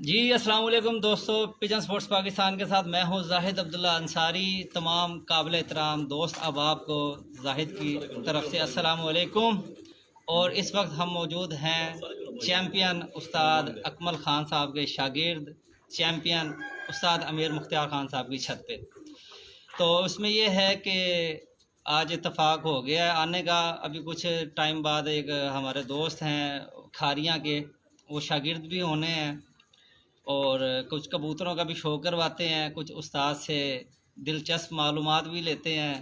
जी अस्सलाम वालेकुम दोस्तों, पिजन स्पोर्ट्स पाकिस्तान के साथ मैं हूं जाहिद अब्दुल्ला अंसारी। तमाम काबिल एहतराम दोस्त अहबाब को जाहिद की तरफ से अस्सलाम वालेकुम। और इस वक्त हम मौजूद हैं चैम्पियन उस्ताद अकमल ख़ान साहब के शागिर्द चैम्पियन उस्ताद अमीर मुख्तियार ख़ान साहब की छत पे। तो उसमें ये है कि आज इत्तफाक हो गया है आने का। अभी कुछ टाइम बाद एक हमारे दोस्त हैं खारियाँ के, वो शागिर्द भी होने हैं और कुछ कबूतरों का भी शो करवाते हैं, कुछ उस्ताद से दिलचस्प मालूमात भी लेते हैं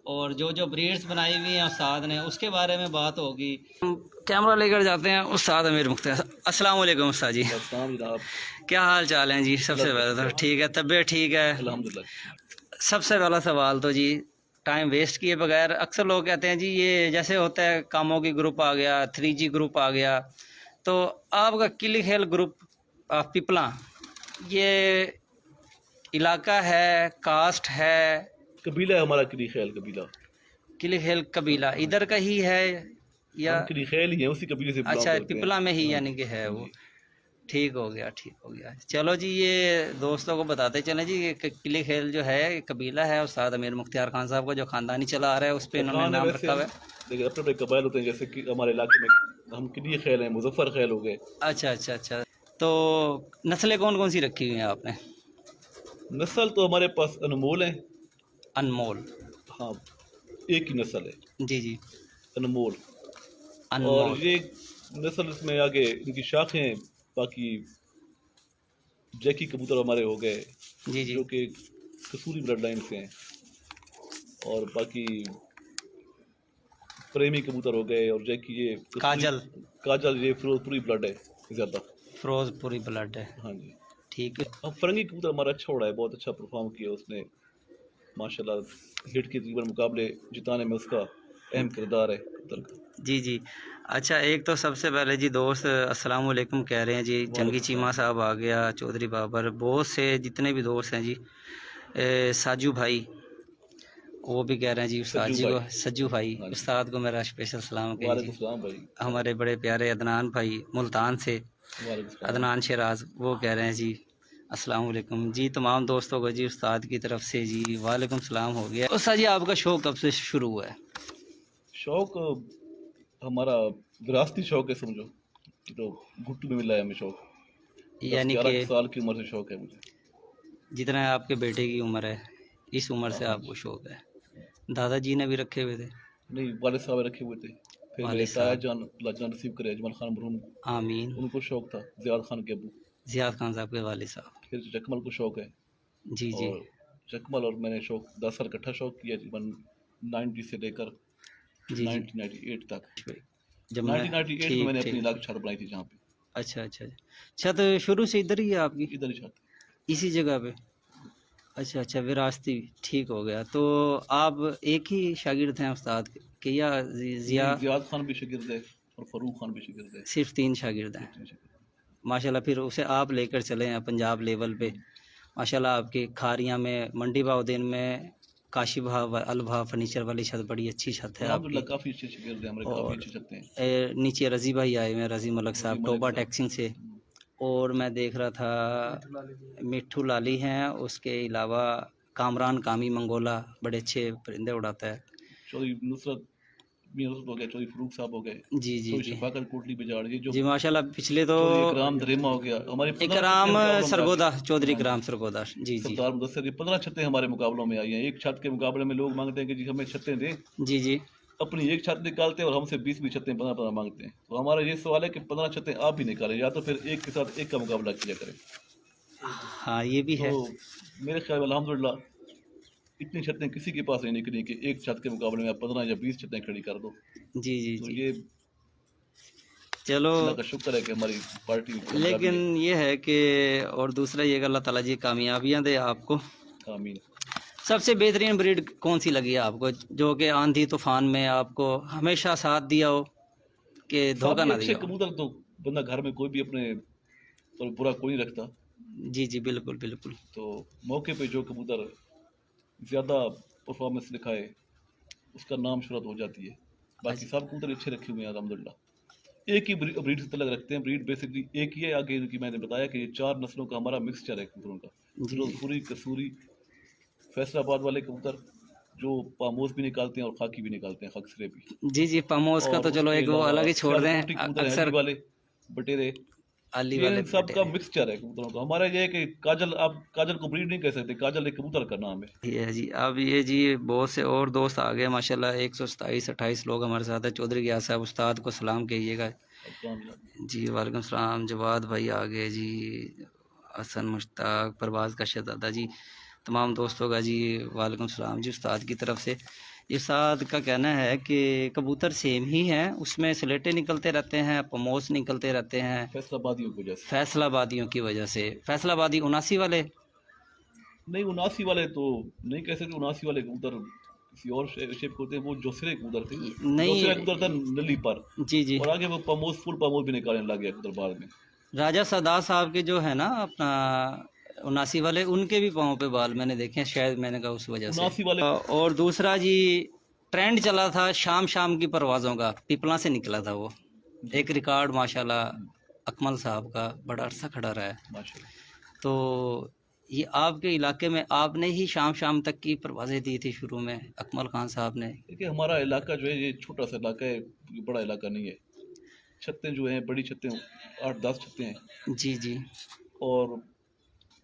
और जो जो ब्रीड्स बनाई हुई हैं उस्ताद ने उसके बारे में बात होगी। हम कैमरा लेकर जाते हैं उस्ताद अमीर मुख्तियार। अस्सलाम वालेकुम उस्ताद जी, जनाब। क्या हाल चाल हैं जी? सबसे पहले तो ठीक है, तबीयत ठीक है अल्हम्दुलिल्लाह। सबसे पहला सवाल तो जी टाइम वेस्ट किए बगैर, अक्सर लोग कहते हैं जी ये जैसे होता है कामों की ग्रुप आ गया, 3G ग्रुप आ गया, तो आपका किली खेल ग्रुप ऑफ पिपला ये इलाका है, कास्ट है? कबीला है हमारा, किली खैल कबीला। किली खेल कबीला इधर का ही है या? हम किली खैल ही है, उसी कबीले से बिलोंग अच्छा, करते हैं। पिपला में ही हाँ यानी कि है वो। ठीक हो गया, ठीक हो गया। चलो जी, ये दोस्तों को बताते चलें जी, ये किली खेल जो है ये कबीला है उस्ताद अमीर मुख्तियार खान साहब का जो ख़ानदानी चला आ रहा है, उस पर इन्होंने नाम रखा हुआ है। लेकिन अपने अपने कबाइल होते हैं, जैसे कि हमारे इलाके में हम किली खैल हैं, मुजफ्फर खैल हो गए। अच्छा अच्छा अच्छा, तो नस्लें कौन कौन सी रखी हुई हैं आपने? नस्ल तो हमारे पास अनमोल है। अनमोल? हाँ, एक ही नस्ल है, जी जी, अनमोल। और अनमोल। ये नस्ल इसमें आगे इनकी शाखें, बाकी जैकी कबूतर हमारे हो गए, जी जी, जो कि कसूरी ब्लड लाइन से हैं। और बाकी प्रेमी कबूतर हो गए, और जैकी ये काजल। काजल ये फिरोजपुरी ब्लड है ज़्यादा। फिरोजपुरी ब्लड है। हाँ जी। ठीक है। अब फरंगी कबूतर हमारा अच्छा उड़ा है, बहुत अच्छा परफॉर्म किया उसने माशाल्लाह। हिट के तकरीबन मुकाबले जिताने में उसका अहम किरदार है कबूतर का। जी जी। अच्छा, एक तो सबसे पहले जी दोस्त अस्सलाम वालेकुम कह रहे हैं जी, जंगी चीमा साहब आ गया, चौधरी बाबर, बहुत से जितने भी दोस्त हैं जी, साजू भाई वो भी कह रहे हैं जी उस्ताद जी को, सज्जू भाई हाँ जी। उस्ताद को मेरा स्पेशल सलाम कहें जी। वालेकुम सलाम भाई। हमारे बड़े प्यारे अदनान भाई मुल्तान से, वालेकुम सलाम। अदनान शराज, वो कह रहे हैं जी अस्सलाम वालेकुम जी। तमाम दोस्तों को जी उस्ताद की तरफ से जी वालेकुम सलाम हो गया। उस्ताद जी, आपका शो कब से शुरू हुआ है? शौक हमारा विरासती शौक है समझो, कि तो घुट्टू में मिला है हमें शौक। यानी कि 10-11 साल की उम्र से शौक है मुझे। जितना आपके बेटे की उम्र है इस उम्र से हाँ आपको शौक है? दादाजी ने भी रखे हुए थे? नहीं, वाले साहब रखे हुए थे। फिर मेरे वालिद ताया साहब, जान, अल्लाह जान नसीब करे, अजमल खान मरहूम, आमीन। उनको शौक था, ज़ियाद खान के अबू। ज़ियाद खान साहब के वालिद साहब। फिर जकमल को शौक है। जी जी, और जकमल और मैंने शौक 10 साल इकट्ठा शौक किया, तकरीबन 90 से लेकर जी जी। 1998 तक। जब मैं 1998 में ठीक मैंने अपनी ठीक। इलाके छत बनाई थी जहाँ पे। अच्छा अच्छा अच्छा अच्छा, तो शुरू से इधर ही है आपकी, इधर ही छत। इसी जगह पे? अच्छा अच्छा, विरासती। ठीक हो गया। तो आप एक ही शागिर्द हैं उस्ताद के या जिया? नहीं, ज़ियाद खान भी शागिर्द है और फ़ारूक खान भी शागिर्द है। सिर्फ 3 शागिर्द हैं? सिर्फ 3 शागिर्द। माशाल्लाह, फिर उसे आप लेकर चले हैं पंजाब लेवल पे। माशाल्लाह, आपके खारियाँ में, मंडी बाउद्दीन में काशी भाव अल भाव फर्नीचर वाली छत बड़ी अच्छी छत है आपकी। अल्हम्दुलिल्लाह काफ़ी अच्छे शागिर्द हैं हमारे, काफ़ी और अच्छी छतें हैं। नीचे रज़ी भाई आए हुए हैं, रज़ी मलक रज़ी साहब मलिक टोबा साहब। टैक्सिंग से। और मैं देख रहा था मिट्ठू लाली हैं, उसके अलावा कामरान कामी मंगोला बड़े अच्छे परिंदे उड़ाता है। चौधरी नुसरत मियां नुसरत हो गए, चौधरी फरूक साहब हो गए, जी जी चौधरी जी शफाकत कोटली बिजाड़, ये जो जी, माशाल्लाह। पिछले तो चौधरी इकराम दरेमा हो गया हमारे 15 इकराम छतें मुकाबलों में सरगोदा, आती। चौधरी हाँ जी। इकराम सरगोदा, जी जी सरदार मुदस्सिर, ये 15 छतें हमारे मुकाबलों में आई हैं। एक छत के मुकाबले में लोग मांगते हैं कि जी हमें छतें दें, जी जी। अपनी एक छत निकालते हैं और हमसे 20 छतें 15 मांगते हैं। तो हमारा ये सवाल है कि 15 छतें आप भी निकालें, या तो फिर एक के साथ एक का मुकाबला किया करें। हाँ, ये भी तो है। मेरे ख्याल में अल्हम्दुलिल्लाह इतनी छतें किसी के पास नहीं निकली कि एक छत के मुकाबले में आप 15 या 20 छतें खड़ी कर दो। जी जी तो जी। ये चलो, अल्लाह का शुक्र है कि हमारी पार्टी कामयाबी लेकिन है। ये है कि, और दूसरा ये कि अल्लाह ताला जी कामयाबियाँ दे आपको। आमीन। सबसे बेहतरीन ब्रीड कौन सी लगी है आपको, जो कि आंधी तूफान में आपको हमेशा साथ दिया हो, कि धोखा साथ भी ना अच्छे दिया हो? कबूतर तो बंदा घर में कोई भी अपने पर बुरा कोई नहीं रखता। जी जी, बिल्कुल बिल्कुल। तो मौके पे जो कबूतर ज़्यादा परफॉर्मेंस दिखाए उसका नाम शोहरत हो जाती है। बाकी अच्छा सब कबूतर अच्छे रखे हुए हैं अल्हम्दुलिल्लाह। एक ही ब्रीड से तलक रखते हैं। ब्रीड बेसिकली एक ही है। आगे की मैंने बताया कि ये 4 नस्लों का हमारा मिक्सचर है कबूतरों का। जी फिरोजपुरी, कसूरी, फैसलाबाद वाले कबूतर जो पामोस भी निकालते हैं और खाकी भी निकालते हैं, खकसरे भी। जी जी, पामोस का और तो चलो उसके एक वो अलावा अलग ही छोड़ दें। सियालकोटी कबूतर हैं, अली अक्सर वाले, बटेरे। आली ये वाले इन सब का बटेरे मिक्सचर है कबूतरों का। हमारा ये है कि काजल, आप काजल को ब्रीड नहीं कह सकते, काजल एक कबूतर का नाम है। ये है जी। अब ये जी बहुत से और दोस्त आ गए माशाल्लाह, 127-28 लोग हमारे साथ है। चौधरी गया साहब उस्ताद को सलाम कहिएगा जी। वालेकुम सलाम। जवाद भाई आ गए जी, हसन मुश्ताक, परवाज़ का शहजादा जी, तमाम दोस्तों का जी वालेकुम सलाम जी। उस्ताद की तरफ से ये उस्ताद का कहना है कि कबूतर सेम ही हैं, उसमें स्लेटे निकलते रहते हैं, पमोस निकलते रहते हैं फैसलाबादियों की वजह से। फैसलाबादियों की वजह से। फैसलाबादी 79 वाले नहीं, 79 वाले तो नहीं कह सकते। 79 वाले कबूतर किसी और शेप होते हैं। वो जोसरे कबूतर थे। जोसरा नहीं। कबूतर था नली पर, जी जी। और आगे वो पमोस, फुल पमोस भी निकालने लग गया कबूतर बाद में। राजा सरदार साहब के जो है ना अपना 79 वाले, उनके भी पाँव पे बाल मैंने देखे हैं, शायद मैंने कहा उस वजह से। 79 वाले और दूसरा जी ट्रेंड चला था शाम शाम की परवाज़ों का, पिपला से निकला था वो एक रिकॉर्ड माशाल्लाह अकमल साहब का, बड़ा अरसा खड़ा रहा है। माशाल्लाह। तो ये आपके इलाके में आपने ही शाम शाम तक की परवाज़ें दी थी शुरू में, अकमल खान साहब ने। देखिए, हमारा इलाका जो है ये छोटा सा इलाका है, ये बड़ा इलाका नहीं है। छतें जो हैं बड़ी छतें, 8-10 छतें हैं। जी जी। और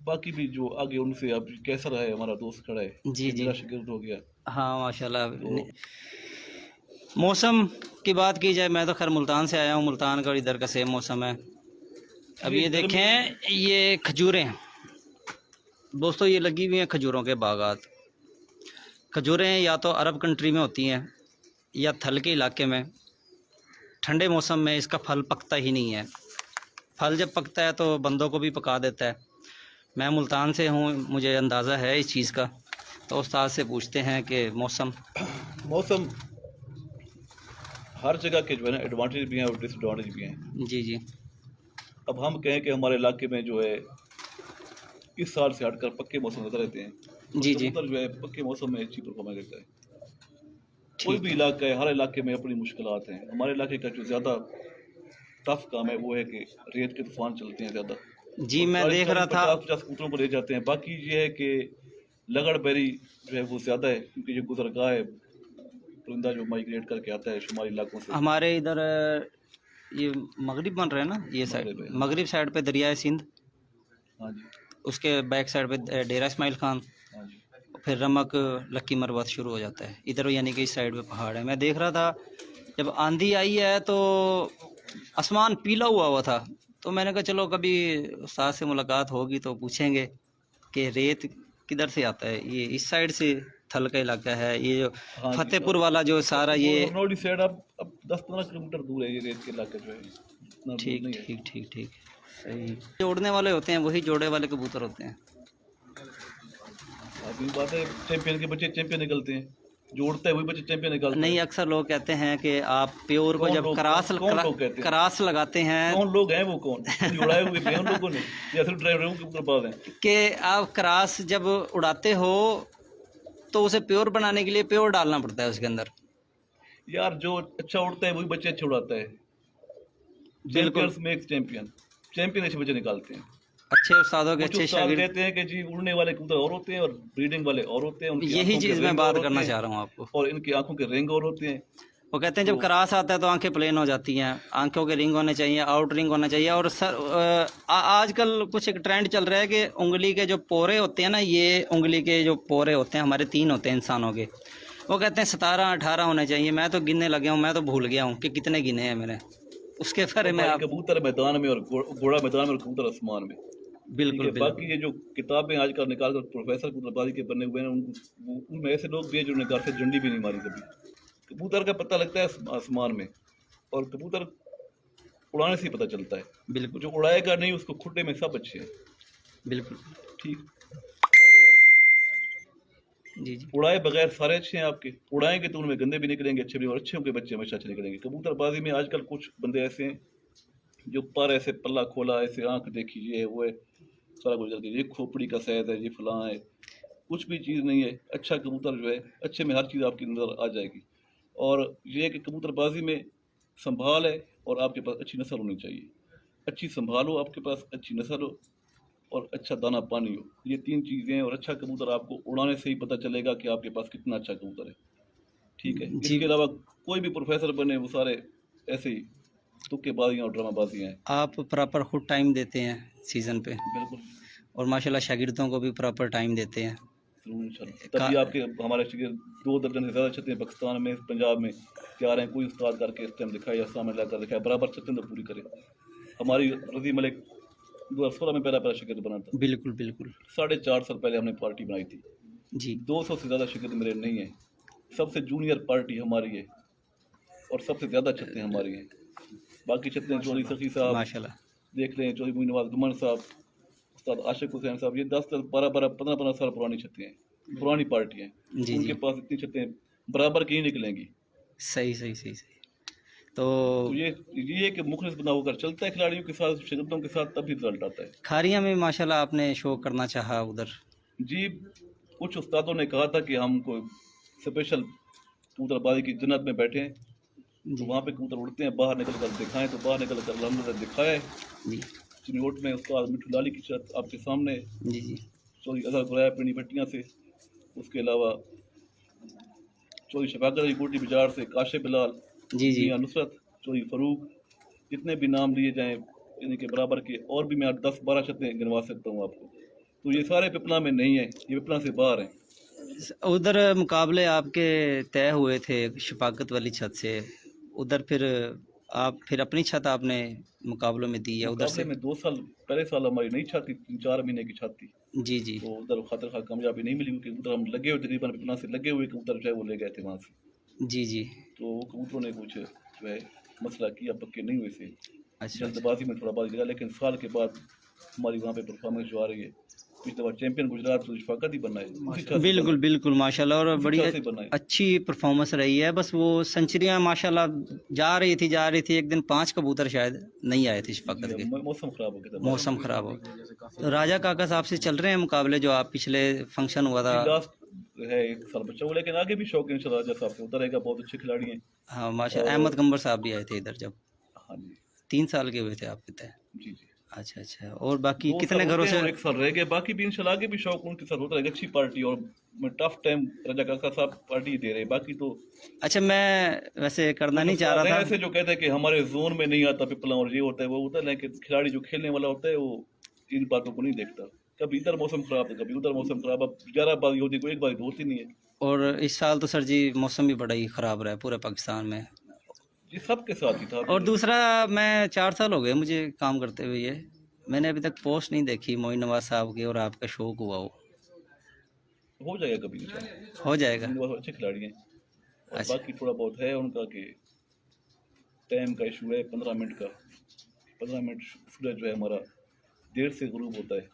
बाकी भी जो आगे उनसे, अब कैसर है हमारा दोस्त खड़ा है, जी ये जी। मेरा शागिर्द हो गया। हाँ माशाल्लाह। तो मौसम की बात की जाए, मैं तो खैर मुल्तान से आया हूँ, मुल्तान का इधर का सेम मौसम है। अब ये देखें, ये खजूरें दोस्तों, ये लगी हुई हैं खजूरों के बागात। खजूरें या तो अरब कंट्री में होती हैं या थल के इलाके में। ठंडे मौसम में इसका फल पकता ही नहीं है। फल जब पकता है तो बंदों को भी पका देता है। मैं मुल्तान से हूँ, मुझे अंदाज़ा है इस चीज़ का। तो उस्ताद से पूछते हैं कि मौसम हर जगह के जो है ना एडवांटेज भी हैं और डिसएडवांटेज भी हैं। जी जी। अब हम कहें कि हमारे इलाके में जो है इस साल से हटकर पक्के मौसम होते रहते हैं, जी जी। कबूतर जो है पक्के मौसम में अच्छी परफॉर्मेंस करता है। कोई भी इलाका है, हर इलाके में अपनी मुश्किलात हैं। हमारे इलाके का जो ज़्यादा टफ काम है वो है कि रेत के तूफान चलते हैं ज़्यादा। जी मैं देख रहा था। 50-50 कबूतरों को ले जाते हैं। बाकी ये है कि लगड़ बेरी जो है वो ज़्यादा है, क्योंकि ये गुजरगाह है, परिंदा जो माइग्रेट करके आता है शुमारी इलाकों से। हमारे इधर ये मगरिब बन रहा है ना, ये साइड मगरिब साइड पे दरिया सिंध, हाँ जी, उसके बैक साइड पे डेरा इस्माइल खान, हाँ जी। फिर रमक लक्की मरवत शुरू हो जाता है इधर, यानी कि इस साइड पे पहाड़ है। मैं देख रहा था जब आंधी आई है तो आसमान पीला हुआ था। तो मैंने कहा चलो कभी उस्ताद से मुलाकात होगी तो पूछेंगे कि रेत किधर से आता है। ये इस साइड से थल का इलाका है, ये जो हाँ जी, फतेहपुर वाला जो सारा ये। नॉर्थ साइड अब 10-15 किलोमीटर दूर है ये रेत के इलाका जो है, इतना दूर ठीक नहीं है। ठीक ठीक ठीक, सही। जोड़ने वाले होते हैं वही जोड़े वाले कबूतर होते हैं। अभी बात है, चैंपियन के बच्चे चैंपियन निकलते हैं, जो उड़ता है वही बच्चे चैंपियन निकलते नहीं, हैं। अक्सर लोग कहते हैं कि आप प्योर को जब क्रास लगाते हैं, कौन लोग हैं वो, कौन उड़ाए हुए थे उन लोगों ने, या सिर्फ ड्राइवरों के ऊपर बात है कि आप क्रास जब उड़ाते हो तो उसे प्योर बनाने के लिए प्योर डालना पड़ता है उसके अंदर। यार, जो अच्छा उड़ता है वही बच्चे अच्छे उड़ाता है। चैंपियंस मेक्स चैंपियन, चैंपियन अच्छे बच्चे निकालते हैं। अच्छे उस्तादों के अच्छे शागिर्द कहते हैं कि जी उड़ने वाले कबूतर और होते हैं और ब्रीडिंग वाले और होते हैं। यही चीज़ मैं बात करना चाह रहा हूँ आपको। और इनकी आंखों के रिंग और होते हैं। वो कहते हैं जब क्रास आता है तो आंखें प्लेन हो जाती हैं, आंखों के रिंग होने चाहिए, आउट रिंग होना चाहिए। और सर आजकल कुछ एक ट्रेंड चल रहा है कि उंगली के जो पोरे होते हैं ना, ये उंगली के जो पोरे होते हैं हमारे 3 होते हैं इंसानों के, वो कहते हैं 17-18 होने चाहिए। मैं तो गिनने लगे हूँ, मैं तो भूल गया हूँ कि कितने गिने हैं मैंने उसके बारे में। कबूतर मैदान में और घोड़ा मैदान में और कबूतर आसमान में। बिल्कुल। बाकी ये जो किताबें आजकल निकाल कर प्रोफेसर कबूतरबाजी के बने हुए हैं, उनमें ऐसे लोग भी हैं जिन्होंने घर से झंडी भी नहीं मारी कभी। कबूतर का पता लगता है आसमान में, और कबूतर उड़ाने से ही पता चलता है। बिल्कुल। जो उड़ाएगा नहीं उसको खुटे में सब अच्छे हैं। बिल्कुल ठीक। जी जी। उड़ाए बगैर सारे अच्छे हैं आपके, उड़ाएंगे तो उनमें गंदे भी निकलेंगे, अच्छे भी, और अच्छे के बच्चे हमेशा अच्छे निकलेंगे। कबूतरबाजी में आजकल कुछ बंदे ऐसे हैं जो पर ऐसे पल्ला खोला, ऐसे आंख देखी, ये वो है, सारा कुछ करके, ये खोपड़ी का सैद है, ये फलां है, कुछ भी चीज़ नहीं है। अच्छा कबूतर जो है, अच्छे में हर चीज़ आपकी नज़र आ जाएगी। और ये है कि कबूतरबाजी में संभाल है और आपके पास अच्छी नस्ल होनी चाहिए। अच्छी संभालो, आपके पास अच्छी नस्ल हो और अच्छा दाना पानी हो, ये 3 चीज़ें हैं। और अच्छा कबूतर आपको उड़ाने से ही पता चलेगा कि आपके पास कितना अच्छा कबूतर है, ठीक है। जी। इसके अलावा कोई भी प्रोफेसर बने वो सारे ऐसे ही तुक्केबाजियाँ और ड्रामाबाजियाँ हैं। आप प्रॉपर खुद टाइम देते हैं सीज़न पे, बिल्कुल, और माशाल्लाह शागिर्दों को भी प्रॉपर टाइम देते हैं। ज़रूर इंशाल्लाह। का तभी आपके हमारे शागिर्द 2 दर्जन से ज़्यादा छतें पाकिस्तान में, पंजाब में क्या रहे हैं। कोई उस्ताद करके इस टाइम दिखाए या सामने लाकर दिखाए, बराबर छतें तो पूरी करे। हमारी रज़ी मलिक 2016 में पहला शागिर्द बना था। बिल्कुल, बिल्कुल। 4.5 साल पहले हमने पार्टी बनाई थी। जी। 200 से ज़्यादा शागिर्द मेरे नहीं है। सबसे जूनियर पार्टी हमारी है और सबसे ज़्यादा छतें हमारी हैं। बाकी छतें चौधरी सखी साहब माशाल्लाह। देख लें, चौधरी मुइन नवाज गुमान साहब, उस्ताद आशिक हुसैन साहब, ये 10-10, 12-12, 15-15 साल पुरानी छतें हैं, पुरानी पार्टी हैं। जी, उनके जी। पास इतनी छतें बराबर की ही निकलेंगी। सही, सही, सही, सही। तो तो ये कि मुखलिस बना होकर चलता है खिलाड़ियों के साथ, शागिर्दों के साथ, तभी रिजल्ट आता है। खारिया में माशाल्लाह आपने शो करना चाहा उधर। जी, कुछ उस्तादों ने कहा था कि हम कोई स्पेशल कबूतरबाजी की जन्नत में बैठे हैं, तो जी, वहाँ पे कबूतर उड़ते हैं, बाहर निकल कर दिखाएं। तो बाहर निकल कर अल्हम्दुलिल्लाह दिखाया है। जी, चिन्होट में उस्ताद मिठू लाली की छत आपके सामने है, जी, जी, चौधरी अजहर गुराया पिंडी भट्टियाँ से, उसके अलावा चौधरी शफाकत अली कोटी बाजार से, काशिफ बिलाल, जी, जी। मियाँ नुसरत, चौधरी फरूक, जितने भी नाम लिए जाएं इन्हीं के बराबर के, और भी मैं 10-12 छतें गिनवा सकता हूँ आपको। तो ये सारे पिपला में नहीं है, ये पिपला से बाहर हैं। उधर मुकाबले आपके तय हुए थे शफाकत वाली छत से, उधर फिर आप फिर अपनी छत आपने मुकाबलों में दी या उधर मुकाबले से? में 2 साल पहले साल हमारी नई छत थी, 3-4 महीने की छत थी। जी, जी, तो उधर खातिर खा कामयाबी नहीं मिली, क्योंकि उधर हम लगे हुए तकरीबन पिपला से लगे हुए कबूतर जो है वो ले गए थे वहाँ से। जी, जी। तो वो कबूतरों ने कुछ जो है मसला किया, पक्के नहीं हुए थे, अच्छा, अच्छा। जल्दबाजी में थोड़ा बाजी लगा। लेकिन साल के बाद हमारी वहाँ पे परफॉर्मेंस जो आ रही है, पिछले बार चैंपियन गुजरात तो शफाकत ही बनना है, उसी छत से बिल्कुल, बनना है, बिल्कुल माशाल्लाह, और उसी बड़ी छत से बनना है। अच्छी परफॉर्मेंस रही है। बस वो सेंचुरियाँ माशाल्लाह जा रही थी। एक दिन 5 कबूतर शायद नहीं आए थे शफाकत जी, के, मौसम खराब हो गया था, मौसम ख़राब हो। तो राजा काका साहब से चल रहे हैं मुकाबले जो आप पिछले फंक्शन हुआ था? जी लास्ट है 1 साल बचा हुआ, लेकिन आगे भी शौक है इंशाल्लाह राजा साहब से होता रहेगा। बहुत अच्छे खिलाड़ी हैं। हाँ, माशा और अहमद गंबर साहब भी आए थे इधर जब हाँ जी, 3 साल के हुए थे आपके तय। जी जी, अच्छा, अच्छा। और बाकी 2 कितने साल घरों होते हैं से? और 1 साल रह गए। बाकी भी इंशाल्लाह आगे भी शौक उनके साथ होता रहेगा। अच्छी पार्टी और टफ टाइम राजा काका साहब पार्टी दे रहे हैं। बाकी तो अच्छा, मैं वैसे करना नहीं चाह उस्ताद हैं रहा ऐसे था। जो कहते हैं कि हमारे जोन में नहीं आता पिपला और ये होता है वो होता है, लेकिन खिलाड़ी जो खेलने वाला होता है वो इन बातों को नहीं देखता। कभी इधर मौसम खराब है, कभी उधर मौसम खराब। अब 11 बारी होती है, कोई एक बारी तो होती नहीं है। और इस साल तो सर जी मौसम भी बड़ा ही ख़राब रहा है पूरे पाकिस्तान में। ये सबके साथ ही था। और दूसरा, मैं 4 साल हो गए मुझे काम करते हुए, ये मैंने अभी तक पोस्ट नहीं देखी मोइन नवाज साहब की और आपका शौक हुआ हो जाएगा कभी इंशाल्लाह। हो जाएगा। बहुत अच्छे खिलाड़ी हैं। और अच्छा, बाकी थोड़ा बहुत है उनका कि टाइम का इशू है, 15 मिनट का। 15 मिनट सूरज जो है हमारा देर से गुरूब होता है,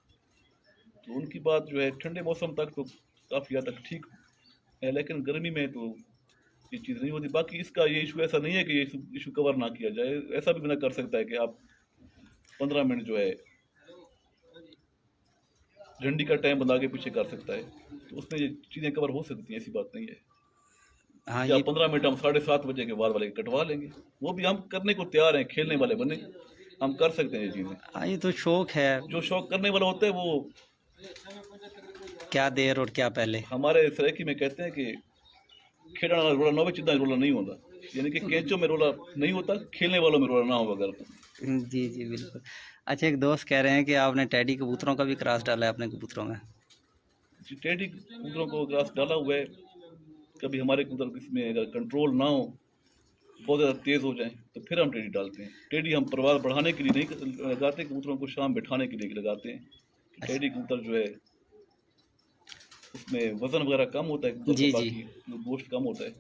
तो उनकी बात जो है ठंडे मौसम तक तो काफ़ी हद तक ठीक है, लेकिन गर्मी में तो ये चीज़ नहीं होती। बाकी इसका ये इशू ऐसा नहीं है कि ये इशू कवर ना किया जाए। ऐसा भी बना कर सकता है कि आप 15 मिनट जो है झंडी का टाइम बना के पीछे कर सकता है, तो उसमें ये चीज़ें कवर हो सकती हैं, ऐसी बात नहीं है। हाँ या ये 15 मिनट हम 7:30 बजे के बाद वाले कटवा लेंगे, वो भी हम करने को तैयार हैं। खेलने वाले बने, हम कर सकते हैं ये चीज़ें। हाँ, ये तो शौक है। जो शौक करने वाला होता है वो क्या देर और क्या पहले। हमारे सरायकी में कहते हैं कि खेलने वाला रोला नौ चिंता रोला नहीं होता, यानी कि कैंचों में रोला नहीं होता, खेलने वालों में रोला ना हो अगर। जी, जी, बिल्कुल। अच्छा, एक दोस्त कह रहे हैं कि आपने टैडी कबूतरों का भी क्रॉस डाला है अपने कबूतरों में। जी, टेडी कबूतरों को ग्रास डाला हुआ है। कभी हमारे कबूतर इसमें अगर कंट्रोल ना हो, बहुत ज़्यादा तेज़ हो जाए, तो फिर हम टेडी डालते हैं। टेडी हम परवाज़ बढ़ाने के लिए नहीं लगाते, कबूतरों को शाम बिठाने के लिए लगाते हैं। टेडी कबूतर जो है उसमें वजन वगैरह कम होता है कबूतर जी, का, जी। बाकी गोश्त कम होता है,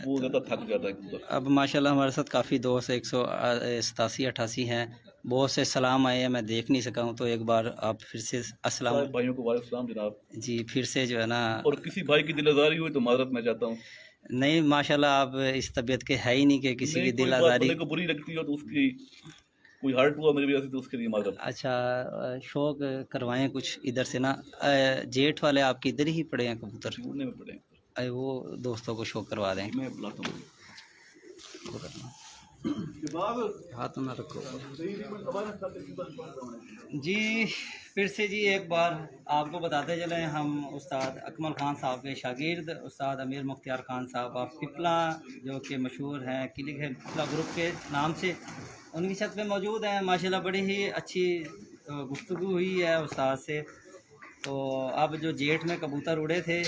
वो ज़्यादा थक जाता है कबूतर। अब माशाल्लाह हमारे साथ काफ़ी दोस्त 187-88 हैं। बहुत से सलाम आए हैं, मैं देख नहीं सका हूँ, तो एक बार आप फिर से अस्सलाम। सारे भाइयों को वालेकुम सलाम जनाब। जी, फिर से जो है ना। और किसी भाई की दिल आज़ारी हुई तो माजरत मैं चाहता हूँ। नहीं, माशाल्लाह आप इस तबीयत के है ही नहीं कि किसी की नहीं, कोई दिल बात आज़ारी। बंदे को बुरी लगती हो तो उसकी कोई हर्ट हुआ मेरी वजह से तो उसके लिए माजरत। अच्छा, शौक करवाएं कुछ इधर से ना। जेठ वाले आपके इधर ही पड़े हैं कबूतर, ढूंढने में पड़े। वो दोस्तों को शौक करवा दें। मैं बुलाता हूँ। हाथ में रखो जी। फिर से जी एक बार आपको बताते चले, हम उस्ताद अकमल ख़ान साहब के शागिर्द उस्ताद अमीर मुख्तियार ख़ान साहब ऑफ पिपला, जो कि मशहूर हैं क्लिक है पिपला ग्रुप के नाम से, उनकी छत पे मौजूद हैं। माशाल्लाह बड़ी ही अच्छी गुफ्तगू हुई है उस्ताद से। तो अब जो जेठ में कबूतर उड़े थे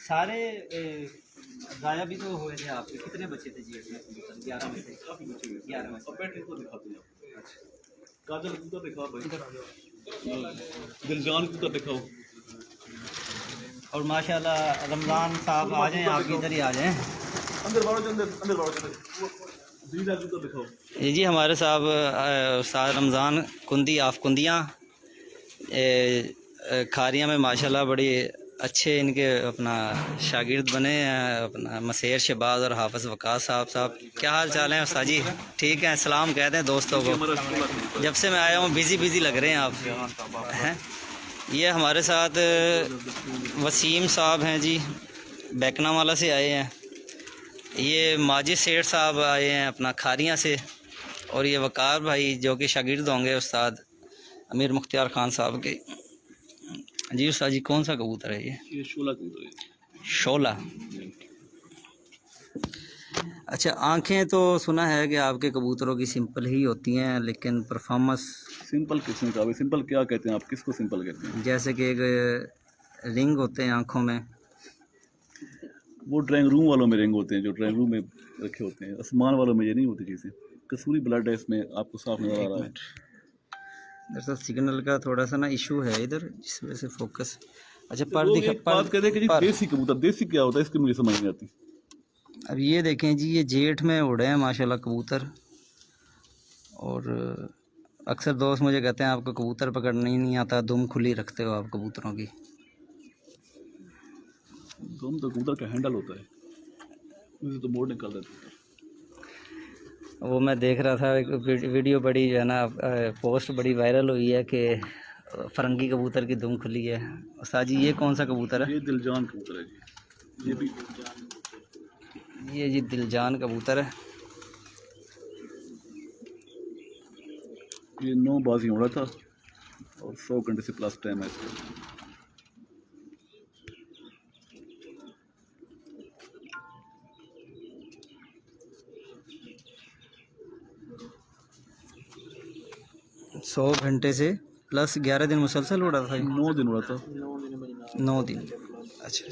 सारे गाया भी तो हुए थे आपके, कितने बच्चे थे जेठ में कबूतर? 11 में से 11 में से। काजल कबूतर दिखाओ भाई, दिलजान कबूतर दिखाओ। और माशाल्लाह रमज़ान साहब आ जाएं, आप इधर ही आ जाएं। अंदर बाड़ो अंदर बाड़ो दिखाओ। ये जी हमारे साहब उस्ताद रमज़ान कुंदी आफ कुंदियाँ खारियाँ में माशाल्लाह बड़ी अच्छे इनके अपना शागिर्द बने हैं, अपना मसेर शहबाज और हाफिज़ वकास साहब। क्या हाल चाल है उस्ताद जी? ठीक है, सलाम कहते हैं दोस्तों को। जब से मैं आया हूँ बिज़ी लग रहे हैं आप हैं। ये हमारे साथ वसीम साहब हैं जी, बैकनावाला से आए हैं। ये माजिद सेठ साहब आए हैं अपना खारियाँ से। और ये वकार भाई जो कि शागिर्द होंगे उस्ताद अमीर मुख्तियार ख़ान साहब के। जी उस्ताद जी कौन सा कबूतर है ये? शोला कबूतर है। शोला। अच्छा, आंखें तो सुना है कि आपके कबूतरों की सिंपल ही होती हैं, लेकिन परफॉर्मेंस सिंपल किसने कहा? सिंपल क्या कहते हैं आप? किसको सिंपल कहते हैं? जैसे कि एक रिंग होते हैं आंखों में, वो ड्राइंग रूम वालों में रिंग होते हैं, जो ड्राइंग रूम में रखे होते हैं। आसमान वालों में ये नहीं होती चीज़ें। कसूरी ब्लड है इसमें, आपको साफ नजर आ रहा है। दरअसल सिग्नल का थोड़ा सा ना इशू है इधर, जिस वजह से फोकस। अच्छा पर बात कहते हैं कि जी देसी कबूतर, देसी क्या होता है इसकी मुझे समझ नहीं आती। अब ये देखें जी, ये जेठ में उड़े हैं माशाल्लाह कबूतर। और अक्सर दोस्त मुझे कहते हैं आपको कबूतर पकड़ना ही नहीं आता, दुम खुली रखते हो आप कबूतरों की। दुम तो कबूतर का हैंडल होता है, मुझे तो मोड़ निकाल देते हैं। वो मैं देख रहा था एक वीडियो बड़ी जो है ना पोस्ट बड़ी वायरल हुई है कि फरंगी कबूतर की दुम खुली है। उस्ताद जी ये कौन सा कबूतर है? ये दिलजान कबूतर है जी। ये भी ये जी दिलजान कबूतर है। ये 9 बाजी उड़ा था और 100 घंटे से प्लस टाइम है इसका। सौ घंटे से प्लस 11 दिन मुसलसल उड़ा था। 9 दिन उड़ा था। 9 दिन। अच्छा।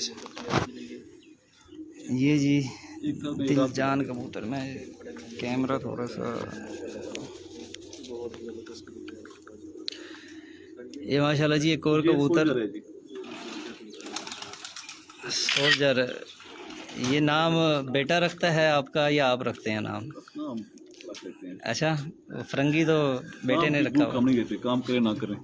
ये जी दिलजान कबूतर में कैमरा थोड़ा सा, ये माशाल्लाह जी एक और कबूतर सोल्जर। ये नाम बेटा रखता है आपका या आप रखते हैं नाम? अच्छा, फरंगी तो बेटे ने रखा। काम नहीं देते, काम करें ना करें।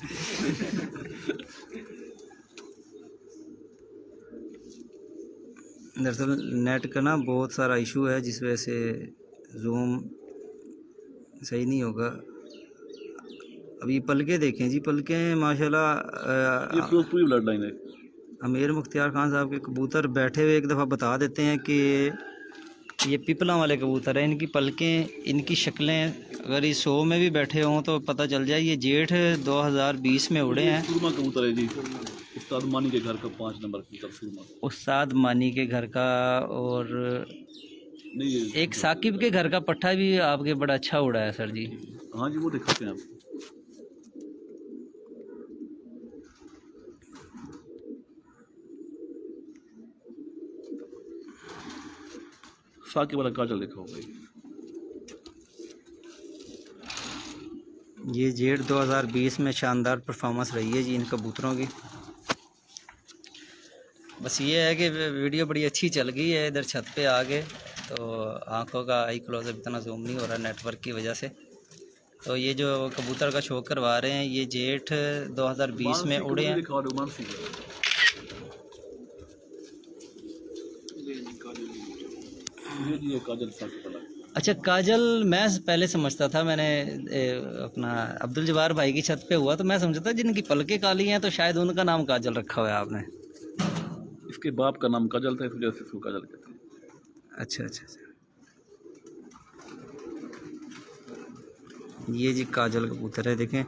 दरअसल नेट का ना बहुत सारा इशू है, जिस वजह से जूम सही नहीं होगा। अभी पलके देखें जी, पलके माशाल्लाह। ये पूरी ब्लड लाइन है। अमीर मुख्तियार खान साहब के कबूतर बैठे हुए एक दफ़ा बता देते हैं कि ये पिपला वाले कबूतर हैं। इनकी पलकें, इनकी शक्लें अगर इस 100 में भी बैठे हों तो पता चल जाए ये जेठ 2020 में उड़े हैं। सुरमा कबूतर है जी, उस्ताद मानी के घर का 5 नंबर कबूतर सुरमा। उस्ताद मानी के घर का। और नहीं, एक साकिब के घर का पट्ठा भी आपके बड़ा अच्छा उड़ा है सर जी। हाँ जी, वो दिखाते हैं आपको। साकिब वाला काजल देखा होगा। ये जेठ 2020 में शानदार परफॉर्मेंस रही है जी इन कबूतरों की। बस ये है कि वीडियो बड़ी अच्छी चल गई है। इधर छत पे आ गए तो आंखों का आई क्लोजअप इतना जूम नहीं हो रहा नेटवर्क की वजह से। तो ये जो कबूतर का शो करवा रहे हैं ये जेठ 2020 में उड़े हैं। अच्छा, काजल मैं पहले समझता था, मैंने अपना अब्दुल जवार भाई की छत पे हुआ तो मैं समझता था जिनकी पलकें काली हैं तो शायद उनका नाम काजल रखा हुआ है आपने। इसके बाप का नाम काजल था, इस वजह से इसको काजल कहते हैं। अच्छा अच्छा अच्छा। ये जी काजल कबूतर है, देखें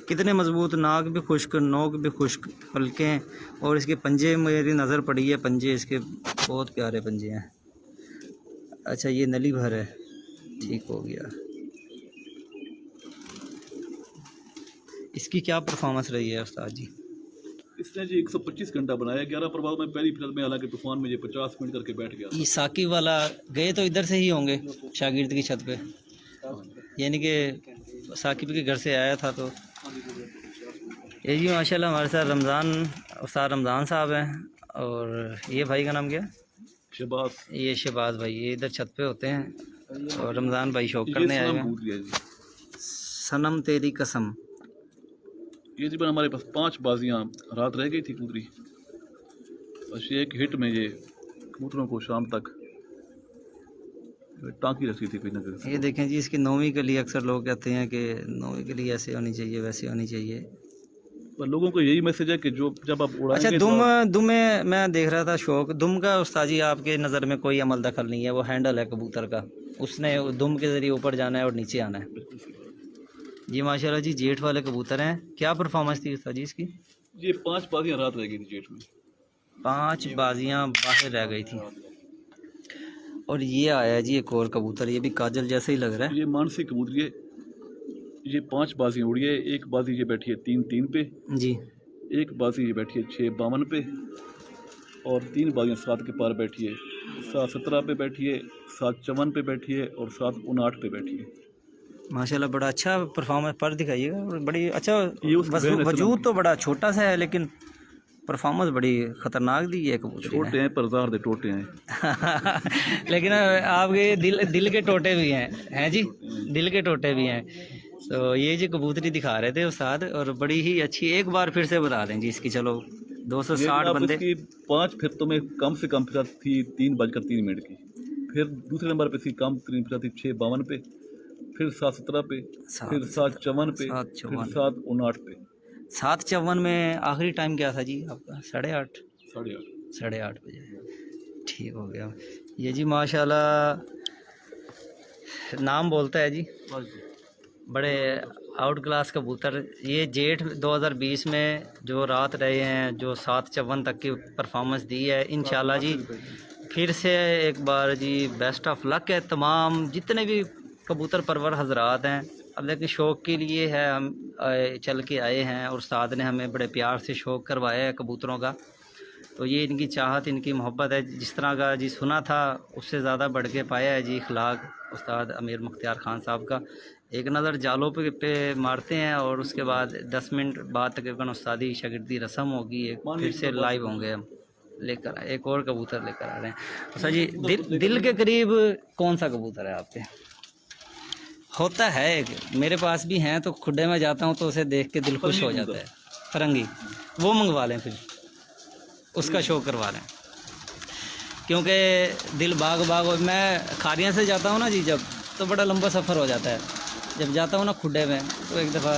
कितने मजबूत, नाक भी खुश्क, नोक भी खुश्क, पलकें, और इसके पंजे मेरी नज़र पड़ी है, पंजे इसके बहुत प्यारे पंजे हैं। अच्छा ये नली भर है, ठीक हो गया। इसकी क्या परफॉर्मेंस रही है उस्ताद जी? इसने जी 125 घंटा बनाया, 11 प्रभाव में पहली फिल्म में, हालांकि तूफान में ये 50 मिनट करके बैठ गया। ये साकी वाला गए तो इधर से ही होंगे शागिर्द की छत पे, यानी कि साकिब के घर से आया था। तो ये जी माशाल्लाह हमारे साथ उस्ताद रमज़ान साहब हैं, और ये भाई का नाम क्या है? शहबाज। ये शहबाज भाई, ये इधर छत पे होते हैं, और रमज़ान भाई शौक करने आए हैं। सनम तेरी कसम। ये जी हमारे पास 5 बाजियाँ रात रह गई थी कबूतरी, बस ये एक हिट में ये कबूतरों को शाम तक टाँकी रखी थी कोई ना कोई। ये देखें जी, इसकी 9वीं कली, अक्सर लोग कहते हैं कि 9वीं कली ऐसे होनी चाहिए, वैसे होनी चाहिए। पर लोगों को यही मैसेज है कि जो जब आप उड़ाएंगे। अच्छा दुम में मैं देख रहा था शौक, दुम का उस्ताद जी आपके नज़र में कोई अमल दखल नहीं है, वो हैंडल है कबूतर का, उसने दुम के ज़रिए ऊपर जाना है और नीचे आना है। जी माशाल्लाह जी, जेठ वाले कबूतर हैं। क्या परफॉर्मेंस थी उस्ताद जी इसकी? ये 5 बाजियाँ रात रह गई थी जेठ में, 5 बाजियाँ बाहर रह गई थी। और ये आया जी एक और कबूतर, ये भी काजल जैसे ही लग रहा है। ये मानसी कबूतरी है, ये 5 बाजियाँ उड़ी है। एक बाजी ये बैठी है 3-3 पे जी, एक बाजी ये बैठी है 6-52 पे, और 3 बाजियाँ 7 के पार बैठी है, 7-17 पे बैठी है, 7-54 पे बैठी है, और 7-59 पे बैठी है। माशाल्लाह बड़ा अच्छा परफॉर्मेंस पर दिखाइएगा, बड़ी अच्छा। ये उस वजूद तो बड़ा छोटा सा है, लेकिन परफॉर्मेंस बड़ी ख़तरनाक दी है कबूतर। छोटे हैं पर ज़ार दे टोटे हैं। लेकिन आपके दिल के टोटे भी हैं जी, दिल के टोटे भी हैं। तो ये जो कबूतरी दिखा रहे थे उस्ताद, और बड़ी ही अच्छी, एक बार फिर से बता दें जी इसकी। चलो 260 बंदे। इसकी 5 फिरतों में कम से कम फिर थी 3:03 की, फिर दूसरे नंबर पे थी कम फिर थी 6:52 पे, फिर 7:17 पे, फिर 7:54 पे, फिर 7:59 पे। 7:54 में आखिरी टाइम क्या था जी आपका? 8:30 8:30 बजे, ठीक हो गया। ये जी माशाल्लाह नाम बोलता है जी, बड़े आउट क्लास कबूतर। ये जेठ 2020 में जो रात रहे हैं, जो 7:54 तक की परफॉर्मेंस दी है, इंशाल्लाह जी फिर से एक बार जी बेस्ट ऑफ लक है तमाम जितने भी कबूतर परवर हजरात हैं। अब देखिए शौक़ के लिए है, हम चल के आए हैं, और उस्ताद ने हमें बड़े प्यार से शौक़ करवाया है कबूतरों का। तो ये इनकी चाहत, इनकी मोहब्बत है। जिस तरह का जी सुना था उससे ज़्यादा बढ़ के पाया है जी अखलाक उस्ताद अमीर मुख्तियार ख़ान साहब का। एक नज़र जालों पे मारते हैं, और उसके बाद 10 मिनट बाद तकरीबन उस्तादी शागिर्दी रस्म होगी, एक फिर से लाइव होंगे हम लेकर। एक और कबूतर लेकर आ रहे हैं उस्ताद जी। दिल के करीब कौन सा कबूतर है आपके? होता है एक, मेरे पास भी हैं, तो खुड्डे में जाता हूँ तो उसे देख के दिल खुश हो जाता है। फरंगी, वो मंगवा लें, फिर उसका शो करवा लें, क्योंकि दिल बाग मैं खारियाँ से जाता हूँ ना जी, जब तो बड़ा लंबा सफ़र हो जाता है। जब जाता हूँ ना खुड्डे में, तो एक दफ़ा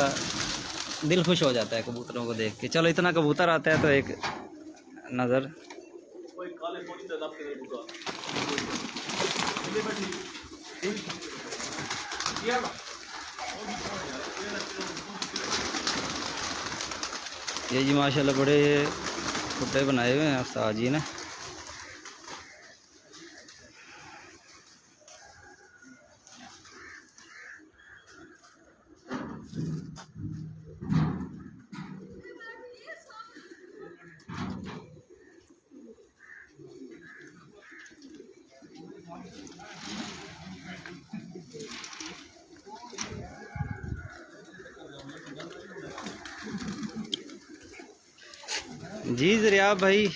दिल खुश हो जाता है कबूतरों को देख के। चलो इतना कबूतर आता है तो एक नज़र। ये जी माशाल्लाह बड़े खुड्डे बनाए हुए हैं उस्ताद जी ने। जी ज़रिया भाई,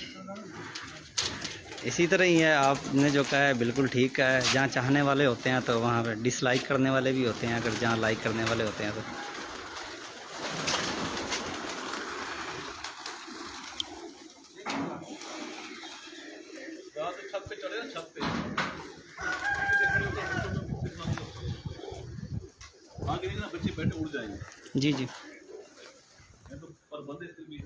इसी तरह ही है, आपने जो कहा है बिल्कुल ठीक कहा है। जहाँ चाहने वाले होते हैं तो वहाँ पर डिसलाइक करने वाले भी होते हैं, अगर जहाँ लाइक करने वाले होते हैं तो। बच्चे बैठे उड़ जाएंगे। जी जी, पर बंदे फिर भी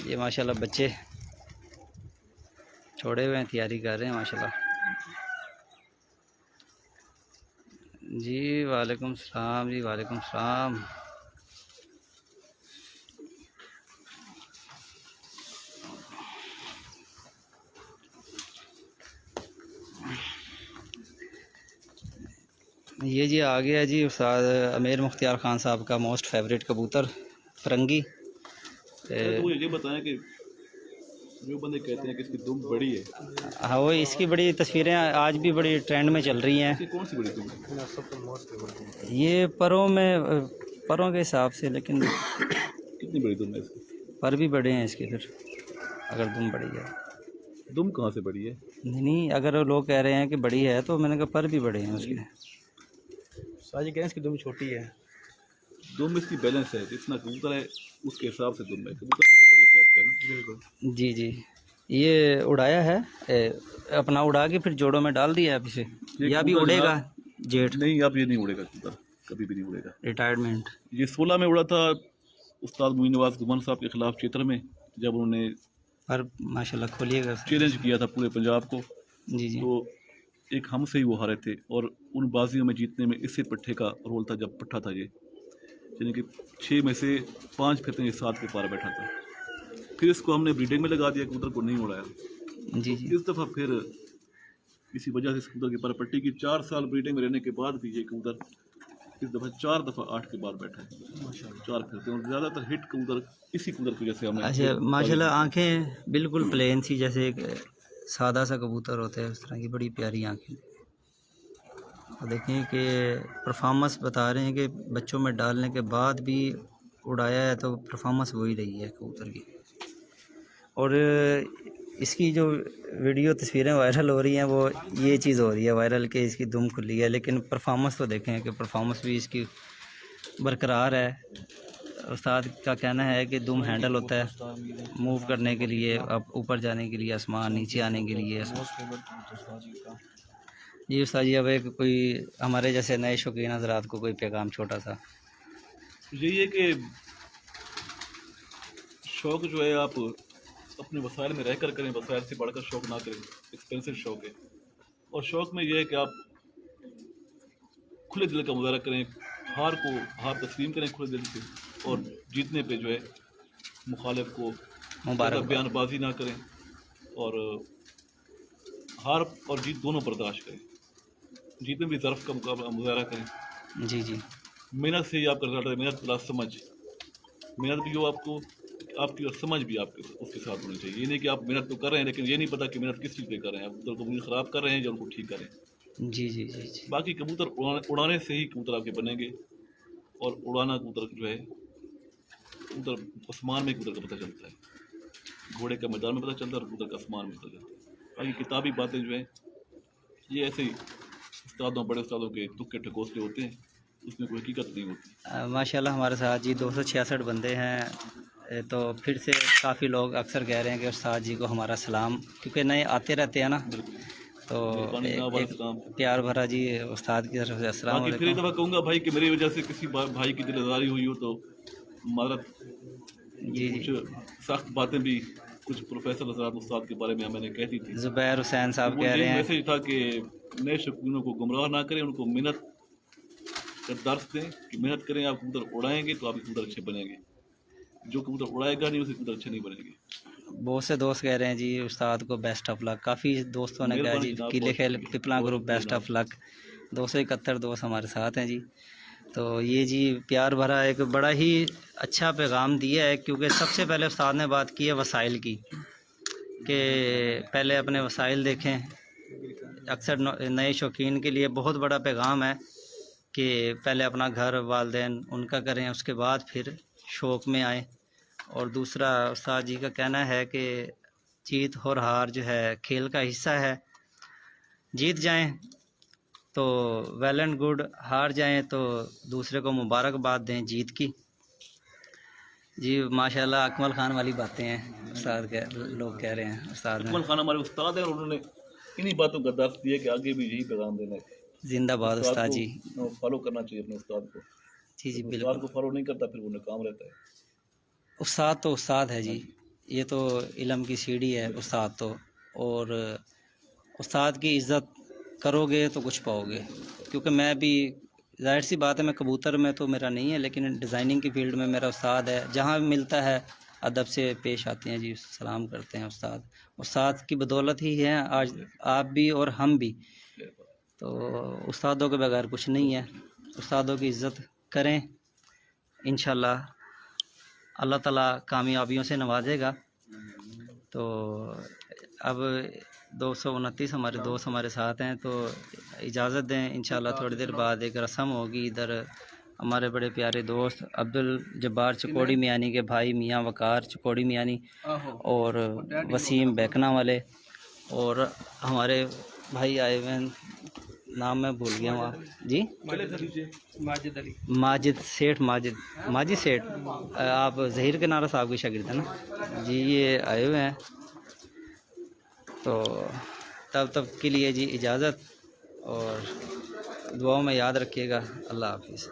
ये माशाल्लाह बच्चे छोड़े हुए हैं, तैयारी कर रहे हैं माशाल्लाह। जी वालेकुम सलाम जी, वालेकुम सलाम। ये जी आ गया जी उस्ताद अमीर मुख्तियार ख़ान साहब का मोस्ट फेवरेट कबूतर फरंगी। तो मुझे ये बताएं कि जो बंदे कहते हैं कि इसकी दुम बड़ी है, हाँ वो इसकी बड़ी तस्वीरें आज भी बड़ी ट्रेंड में चल रही हैं। कौन सी बड़ी दुम है? ये परों में, परों के हिसाब से, लेकिन कितनी बड़ी दुम है इसकी? पर भी बड़े हैं इसके। फिर अगर दुम बड़ी है, दुम कहाँ से बड़ी है? नहीं अगर लोग कह रहे हैं कि बड़ी है तो मैंने कहा पर भी बड़े हैं उसके। साजी कह रहे हैं इसकी दुम छोटी है। दुम इसकी बैलेंस है, जितना कबूतर है उसके हिसाब से दुम है। कबूतर भी तो बड़ी साइज का है ना। बिल्कुल जी जी, ये उड़ाया है अपना, उड़ा के फिर जोड़ों में डाल दिया है पीछे, या भी कबूतर उड़ेगा जेठ। नहीं, अब ये नहीं उड़ेगा कबूतर, कभी भी नहीं उड़ेगा। रिटायरमेंट ये 16 में उड़ा था उस्ताद मोइन नवाज गुमान साहब के खिलाफ क्षेत्र में, जब उन्होंने पर माशाल्लाह खोलिएगा। चैलेंज किया था पूरे पंजाब को। जी जी, तो एक हमसे ही वो हारे थे, और उन बाजियों में जीतने में इससे पट्टे का रोल था। जब पट्टा था ये, यानी कि 6 में से 5 फिरते 7 के पार बैठा था। फिर इसको हमने ब्रीडिंग में लगा दिया, कबूतर को नहीं उड़ाया। जी जी, इस दफ़ा फिर इसी वजह से इस कबूतर की पर पट्टी की। 4 साल ब्रीडिंग में रहने के बाद भी ये कबूतर इस दफ़ा 4 दफ़ा 8 के बाद बैठा है। 4 फिरते, और ज़्यादातर हिट कबूतर इसी कबूतर की वजह से हमने। अच्छा माशाल्लाह, आंखें बिल्कुल प्लेन सी, जैसे एक सादा सा कबूतर होता है उस तरह की बड़ी प्यारी आंखें। और देखें कि परफॉर्मेंस बता रहे हैं कि बच्चों में डालने के बाद भी उड़ाया है तो परफॉर्मेंस वही रही है कबूतर की। और इसकी जो वीडियो तस्वीरें वायरल हो रही हैं वो ये चीज़ हो रही है वायरल कि इसकी दुम खुली है, लेकिन परफॉर्मेंस तो देखें कि परफॉर्मेंस भी इसकी बरकरार है। उस्ताद का कहना है कि दुम हैंडल होता है मूव करने के लिए, अब ऊपर जाने के लिए आसमान, नीचे आने के लिए। जी उस्ताद जी, अब एक कोई हमारे जैसे नए शौकीन हज़रात को कोई पैगाम छोटा सा। यही है कि शौक़ जो है आप अपने वसाइल में रहकर करें, वसाइल से बढ़कर शौक़ ना करें। एक्सपेंसिव शौक़ है, और शौक़ में यह है कि आप खुले दिल का मुजाहरा करें, हार तस्लीम करें खुले दिल से, और जीतने पे जो है मुखालिफ को मुबारक बयानबाजी ना करें, और हार और जीत दोनों बर्दाश्त करें। जीतने भी ज़र्फ़ का मुजाहरा करें। जी जी, मेहनत से ही आपका रिजल्ट है। मेहनत प्लस समझ, मेहनत भी हो आपको आपकी, और समझ भी आपके उसके साथ होनी चाहिए। ये नहीं कि आप मेहनत तो कर रहे हैं लेकिन ये नहीं पता कि मेहनत किस चीज़ पे कर रहे हैं। आप उधर कबूतर ख़राब कर रहे हैं या उनको ठीक कर रहे हैं। जी जी जी जी, बाकी कबूतर उड़ाने से ही कबूतर आपके बनेंगे, और उड़ाना कबूतर जो है, कबूतर आसमान में कबूतर का पता चलता है, घोड़े का मैदान में पता चलता है, और कबूतर का आसमान में पता चलता है। बाकी किताबी बातें जो है ये ऐसे ही उस्तादों, बड़े उस्तादों के तुक्के ठकोसले होते हैं, उसमें कोई हकीकत नहीं होती। माशाल्लाह हमारे साथ जी 266 बंदे हैं। तो फिर से काफ़ी लोग अक्सर कह रहे हैं कि उस्ताद जी को हमारा सलाम, क्योंकि नए आते रहते हैं ना, तो एक प्यार भरा जी उस्ताद की तरफ से अस्सलाम बाकी फिर एक दफ़ा कहूँगा भाई कि मेरी वजह से किसी भाई की दिलदारी हुई हो तो मारत जी। कुछ सख्त बातें भी कुछ प्रोफेसर हज़रात उस्ताद के बारे में मैंने कह दी थी। ज़ुबैर हुसैन साहब कह रहे हैं, मैसेज था कि नए शौकीनों को गुमराह ना करें, उनको मेहनत का दर्स दें कि मेहनत करें। आप कबूतर उड़ाएंगे तो आप कबूतर अच्छे बनेंगे, जो कबूतर उड़ाएगा नहीं उसे कबूतर अच्छे नहीं बनेंगे। बहुत से दोस्त कह रहे हैं जी उस्ताद को बेस्ट ऑफ लक। काफ़ी दोस्तों ने कहा जी, किले खेल Pipla group best of luck. 271 दोस्त हमारे साथ हैं जी। तो ये जी प्यार भरा एक बड़ा ही अच्छा पैगाम दिया है, क्योंकि सबसे पहले उस्ताद ने बात की है वसाइल की, कि पहले अपने वसाइल देखें। अक्सर नए शौकीन के लिए बहुत बड़ा पैगाम है कि पहले अपना घर वालदैन उनका करें, उसके बाद फिर शौक़ में आएँ। और दूसरा उस्ताद जी का कहना है कि जीत और हार जो है खेल का हिस्सा है। जीत जाएं तो वेल एंड गुड, हार जाएं तो दूसरे को मुबारकबाद दें जीत की। जी माशाल्लाह अकमल खान वाली बातें हैं उस्ताद के, लोग कह रहे हैं उस्ताद ने। अकमल खान हमारे उस्ताद हैं और उन्होंने इन्हीं बातों का दर्स दिया कि आगे भी यही पैगाम देना है। जिंदाबाद उस्ताद जी। फॉलो करना चाहिए अपने उस्ताद को। जी जी उस्ताद बिल्कुल, को फॉलो नहीं करता फिर वो नाकाम रहता है। उस्ताद तो उस्ताद है जी, ये तो इल्म की सीढ़ी है उस्ताद तो। और उस्ताद की इज़्ज़त करोगे तो कुछ पाओगे। क्योंकि मैं भी, ज़ाहिर सी बात है, मैं कबूतर में तो मेरा नहीं है, लेकिन डिज़ाइनिंग की फ़ील्ड में मेरा उस्ताद है। जहाँ भी मिलता है अदब से पेश आते हैं जी, सलाम करते हैं। उस्ताद की बदौलत ही है आज आप भी और हम भी। तो उस्तादों के बगैर कुछ नहीं है। उस्तादों की इज़्ज़त करें, इंशाल्लाह अल्लाह ताला कामयाबियों से नवाजेगा। तो अब 229 हमारे दोस्त हमारे साथ हैं, तो इजाज़त दें। इंशाल्लाह थोड़ी देर बाद एक रस्म होगी। इधर हमारे बड़े प्यारे दोस्त अब्दुल जब्बार चकोड़ी मियानी के भाई मियाँ वकार चकोड़ी मियानी और वसीम बैकना वाले, और हमारे भाई आए हुए हैं, नाम मैं भूल गया हूँ आप जी, माजिद सेठ, माजिद सेठ, आप ज़हीर के नारा साहब के शागिर्द हैं ना जी, ये आए हुए हैं। तो तब के लिए जी इजाज़त, और दुआओं में याद रखिएगा। अल्लाह हाफिज़।